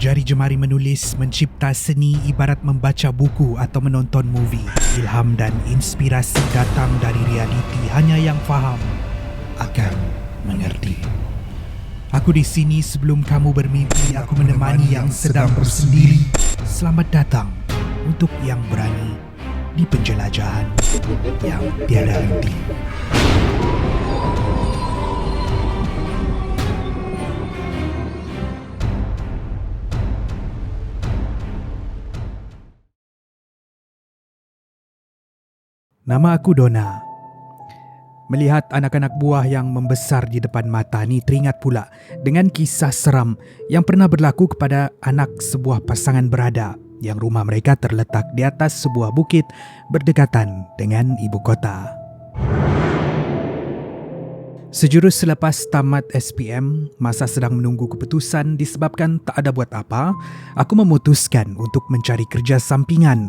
Jari jemari menulis, mencipta seni ibarat membaca buku atau menonton movie. Ilham dan inspirasi datang dari realiti, hanya yang faham akan mengerti. Aku di sini sebelum kamu bermimpi, aku menemani yang sedang bersendiri. Selamat datang untuk yang berani di penjelajahan yang tiada henti. Nama aku Dona. Melihat anak-anak buah yang membesar di depan mata ni, teringat pula dengan kisah seram yang pernah berlaku kepada anak sebuah pasangan berada yang rumah mereka terletak di atas sebuah bukit berdekatan dengan ibu kota. Sejurus selepas tamat SPM, masa sedang menunggu keputusan disebabkan tak ada buat apa, aku memutuskan untuk mencari kerja sampingan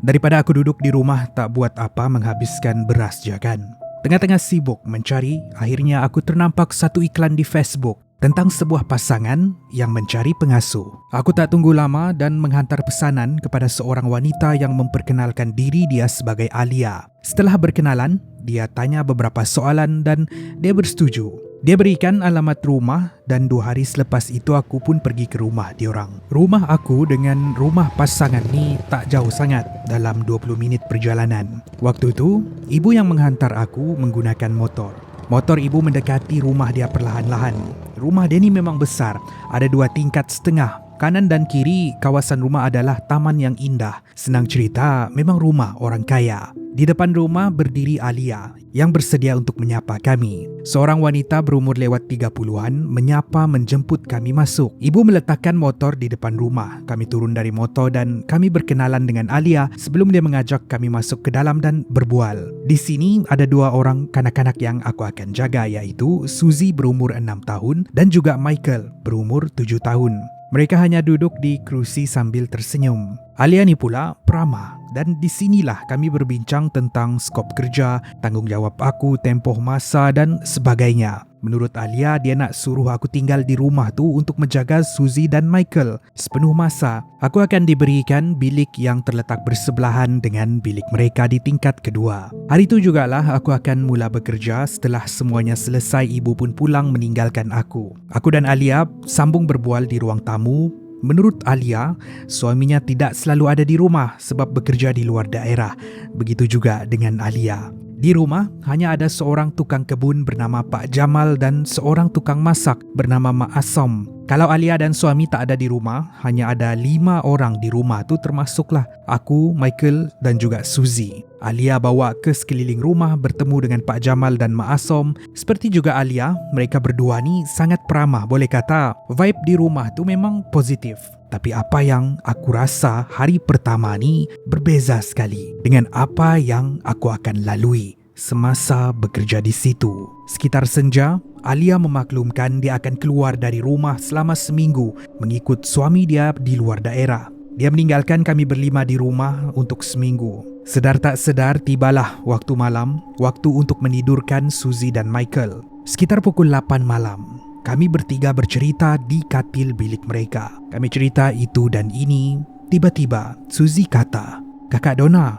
daripada aku duduk di rumah tak buat apa menghabiskan beras je kan. Tengah-tengah sibuk mencari, akhirnya aku ternampak satu iklan di Facebook tentang sebuah pasangan yang mencari pengasuh. Aku tak tunggu lama dan menghantar pesanan kepada seorang wanita yang memperkenalkan diri dia sebagai Alia. Setelah berkenalan, dia tanya beberapa soalan dan dia bersetuju. Dia berikan alamat rumah dan 2 hari selepas itu aku pun pergi ke rumah diorang. Rumah aku dengan rumah pasangan ni tak jauh sangat, dalam 20 minit perjalanan. Waktu itu, ibu yang menghantar aku menggunakan motor. Motor ibu mendekati rumah dia perlahan-lahan. Rumah dia ni memang besar, ada 2 tingkat setengah. Kanan dan kiri kawasan rumah adalah taman yang indah. Senang cerita, memang rumah orang kaya. Di depan rumah berdiri Alia yang bersedia untuk menyapa kami. Seorang wanita berumur lewat 30-an menyapa menjemput kami masuk. Ibu meletakkan motor di depan rumah. Kami turun dari motor dan kami berkenalan dengan Alia sebelum dia mengajak kami masuk ke dalam dan berbual. Di sini ada 2 orang kanak-kanak yang aku akan jaga, iaitu Suzy berumur 6 tahun dan juga Michael berumur 7 tahun. Mereka hanya duduk di kerusi sambil tersenyum. Alia ni pula peramah dan di sinilah kami berbincang tentang skop kerja, tanggungjawab aku, tempoh masa dan sebagainya. Menurut Alia, dia nak suruh aku tinggal di rumah tu untuk menjaga Suzy dan Michael. Sepenuh masa, aku akan diberikan bilik yang terletak bersebelahan dengan bilik mereka di tingkat kedua. Hari itu jugalah aku akan mula bekerja. Setelah semuanya selesai, ibu pun pulang meninggalkan aku. Aku dan Alia sambung berbual di ruang tamu. Menurut Alia, suaminya tidak selalu ada di rumah sebab bekerja di luar daerah. Begitu juga dengan Alia. Di rumah hanya ada seorang tukang kebun bernama Pak Jamal dan seorang tukang masak bernama Mak Asom. Kalau Alia dan suami tak ada di rumah, hanya ada 5 orang di rumah tu, termasuklah aku, Michael dan juga Suzy. Alia bawa ke sekeliling rumah bertemu dengan Pak Jamal dan Mak Asom. Seperti juga Alia, mereka berdua ni sangat peramah. Boleh kata vibe di rumah tu memang positif. Tapi apa yang aku rasa hari pertama ni berbeza sekali dengan apa yang aku akan lalui semasa bekerja di situ. Sekitar senja, Alia memaklumkan dia akan keluar dari rumah selama seminggu mengikut suami dia di luar daerah. Dia meninggalkan kami berlima di rumah untuk seminggu. Sedar tak sedar tibalah waktu malam, waktu untuk menidurkan Suzy dan Michael. Sekitar pukul 8 malam. Kami bertiga bercerita di katil bilik mereka. Kami cerita itu dan ini. Tiba-tiba Suzy kata, "Kakak Dona,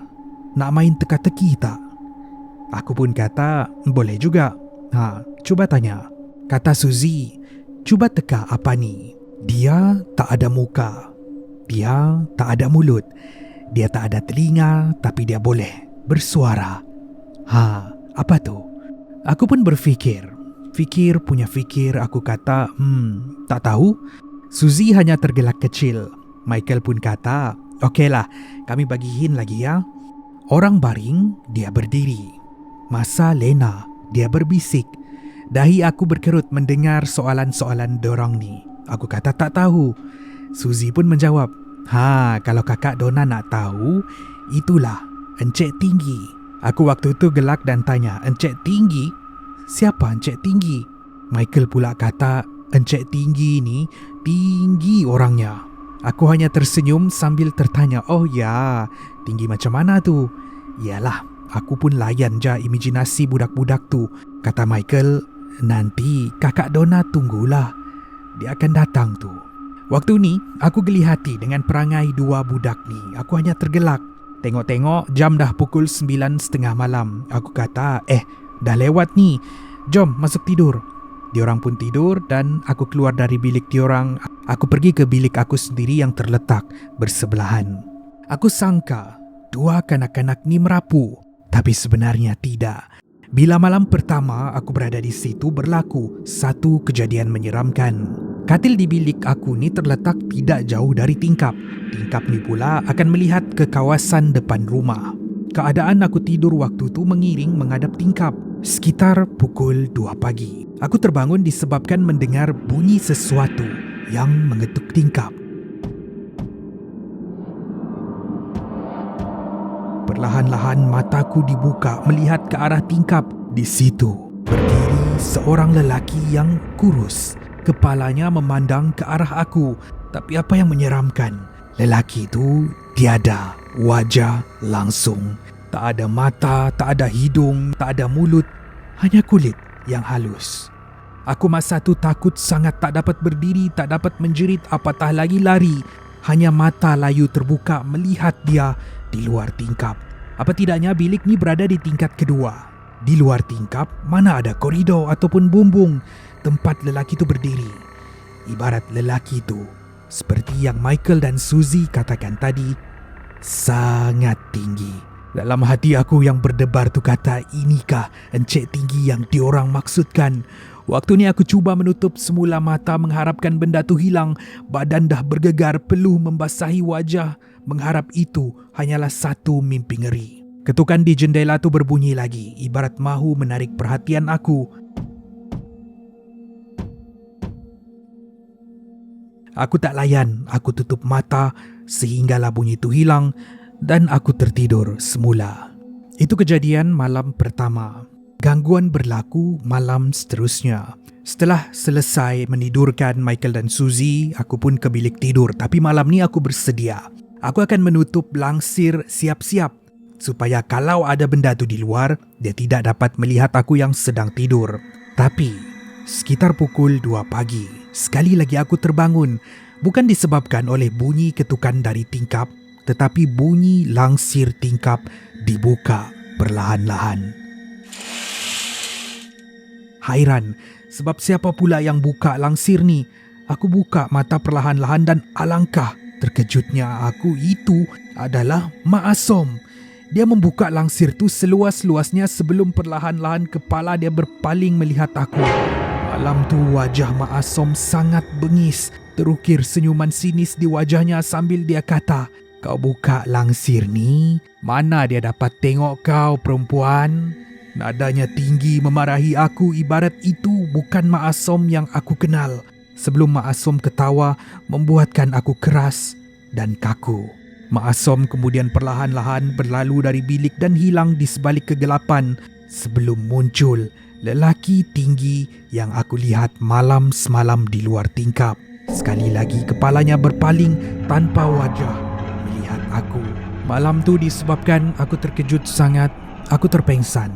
nak main teka-teki tak?" Aku pun kata, "Boleh juga." Cuba tanya." Kata Suzy, "Cuba teka apa ni? Dia tak ada muka. Dia tak ada mulut. Dia tak ada telinga, tapi dia boleh bersuara." Apa tu? Aku pun berfikir. Fikir punya fikir, aku kata, tak tahu. Suzy hanya tergelak kecil. Michael pun kata, "Okeylah, kami bagiin lagi ya." Orang baring, dia berdiri. Masa lena, dia berbisik. Dahi aku berkerut mendengar soalan-soalan dorang ni. Aku kata tak tahu. Suzy pun menjawab, "Kalau kakak Dona nak tahu, itulah Encik Tinggi." Aku waktu itu gelak dan tanya, "Encik Tinggi? Siapa Encik Tinggi?" Michael pula kata, "Encik Tinggi ni tinggi orangnya." Aku hanya tersenyum sambil tertanya, "Oh ya, tinggi macam mana tu?" "Yalah, aku pun layan je imajinasi budak-budak tu." Kata Michael, "Nanti kakak Dona tunggulah. Dia akan datang tu." Waktu ni, aku geli hati dengan perangai dua budak ni. Aku hanya tergelak. Tengok-tengok, jam dah pukul 9.30 malam. Aku kata, dah lewat ni. Jom, masuk tidur. Diorang pun tidur dan aku keluar dari bilik diorang. Aku pergi ke bilik aku sendiri yang terletak bersebelahan. Aku sangka dua kanak-kanak ni merapu. Tapi sebenarnya tidak. Bila malam pertama aku berada di situ, berlaku satu kejadian menyeramkan. Katil di bilik aku ni terletak tidak jauh dari tingkap. Tingkap ni pula akan melihat ke kawasan depan rumah. Keadaan aku tidur waktu tu mengiring menghadap tingkap. Sekitar pukul 2 pagi. Aku terbangun disebabkan mendengar bunyi sesuatu yang mengetuk tingkap. Perlahan-lahan mataku dibuka melihat ke arah tingkap. Di situ berdiri seorang lelaki yang kurus. Kepalanya memandang ke arah aku. Tapi apa yang menyeramkan, lelaki itu tiada wajah langsung. Tak ada mata, tak ada hidung, tak ada mulut. Hanya kulit yang halus. Aku masa tu takut sangat, tak dapat berdiri, tak dapat menjerit, apatah lagi lari. Hanya mata layu terbuka melihat dia di luar tingkap. Apa tidaknya bilik ni berada di tingkat kedua. Di luar tingkap mana ada koridor ataupun bumbung tempat lelaki itu berdiri. Ibarat lelaki itu, seperti yang Michael dan Suzy katakan tadi, sangat tinggi. Dalam hati aku yang berdebar tu kata, inikah encik tinggi yang diorang maksudkan? Waktu ni aku cuba menutup semula mata mengharapkan benda tu hilang. Badan dah bergegar, peluh membasahi wajah. Mengharap itu hanyalah satu mimpi ngeri. Ketukan di jendela tu berbunyi lagi, ibarat mahu menarik perhatian aku. Aku tak layan, aku tutup mata sehinggalah bunyi itu hilang dan aku tertidur semula. Itu kejadian malam pertama. Gangguan berlaku malam seterusnya. Setelah selesai menidurkan Michael dan Suzy, aku pun ke bilik tidur. Tapi malam ni aku bersedia. Aku akan menutup langsir siap-siap supaya kalau ada benda tu di luar, dia tidak dapat melihat aku yang sedang tidur. Tapi sekitar pukul 2 pagi, sekali lagi aku terbangun. Bukan disebabkan oleh bunyi ketukan dari tingkap, tetapi bunyi langsir tingkap dibuka perlahan-lahan. Hairan, sebab siapa pula yang buka langsir ni? Aku buka mata perlahan-lahan dan alangkah terkejutnya aku, itu adalah Mak Asom. Dia membuka langsir tu seluas-luasnya sebelum perlahan-lahan kepala dia berpaling melihat aku. Malam tu wajah Mak Asom sangat bengis. Terukir senyuman sinis di wajahnya sambil dia kata, "Kau buka langsir ni, mana dia dapat tengok kau, perempuan?" Nadanya tinggi memarahi aku, ibarat itu bukan Mak Asom yang aku kenal. Sebelum Mak Asom ketawa, membuatkan aku keras dan kaku. Mak Asom kemudian perlahan-lahan berlalu dari bilik dan hilang di sebalik kegelapan sebelum muncul lelaki tinggi yang aku lihat malam semalam di luar tingkap. Sekali lagi kepalanya berpaling tanpa wajah melihat aku. Malam tu disebabkan aku terkejut sangat, aku terpengsan.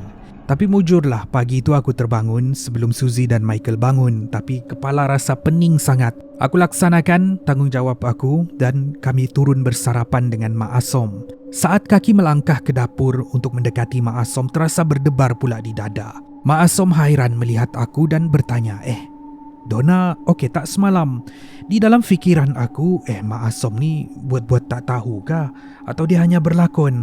Tapi mujurlah pagi itu aku terbangun sebelum Suzy dan Michael bangun. Tapi kepala rasa pening sangat. Aku laksanakan tanggungjawab aku dan kami turun bersarapan dengan Mak Asom. Saat kaki melangkah ke dapur untuk mendekati Mak Asom, terasa berdebar pula di dada. Mak Asom hairan melihat aku dan bertanya, Donna, okey tak semalam? Di dalam fikiran aku, Mak Asom ni buat-buat tak tahu kah? Atau dia hanya berlakon?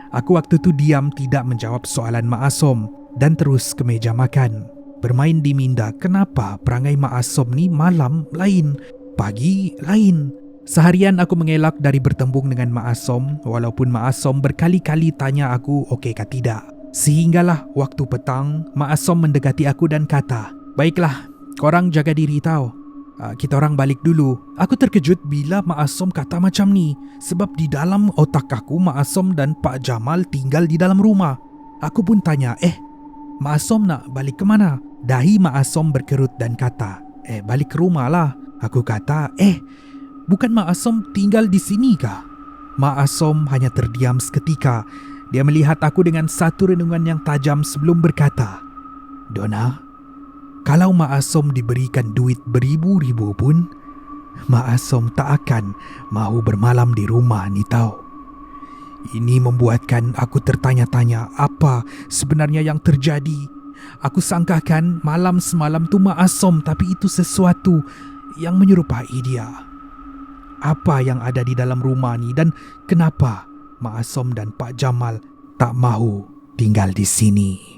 Aku waktu tu diam tidak menjawab soalan Mak Asom dan terus ke meja makan. Bermain di minda, kenapa perangai Mak Asom ni malam lain, pagi lain? Seharian aku mengelak dari bertembung dengan Mak Asom walaupun Mak Asom berkali-kali tanya aku okey ke tidak. Sehinggalah waktu petang, Mak Asom mendekati aku dan kata, "Baiklah, korang jaga diri tau. Kita orang balik dulu." Aku terkejut bila Mak Asom kata macam ni. Sebab di dalam otak aku, Mak Asom dan Pak Jamal tinggal di dalam rumah. Aku pun tanya, Mak Asom nak balik ke mana? Dahi Mak Asom berkerut dan kata, balik ke rumah lah. Aku kata, bukan Mak Asom tinggal di sini kah? Mak Asom hanya terdiam seketika. Dia melihat aku dengan satu renungan yang tajam sebelum berkata, "Donna, kalau Mak Asom diberikan duit beribu-ribu pun, Mak Asom tak akan mahu bermalam di rumah ni tau. Ini membuatkan aku tertanya-tanya apa sebenarnya yang terjadi. Aku sangkakan malam semalam tu Mak Asom, tapi itu sesuatu yang menyerupai dia. Apa yang ada di dalam rumah ni dan kenapa Mak Asom dan Pak Jamal tak mahu tinggal di sini?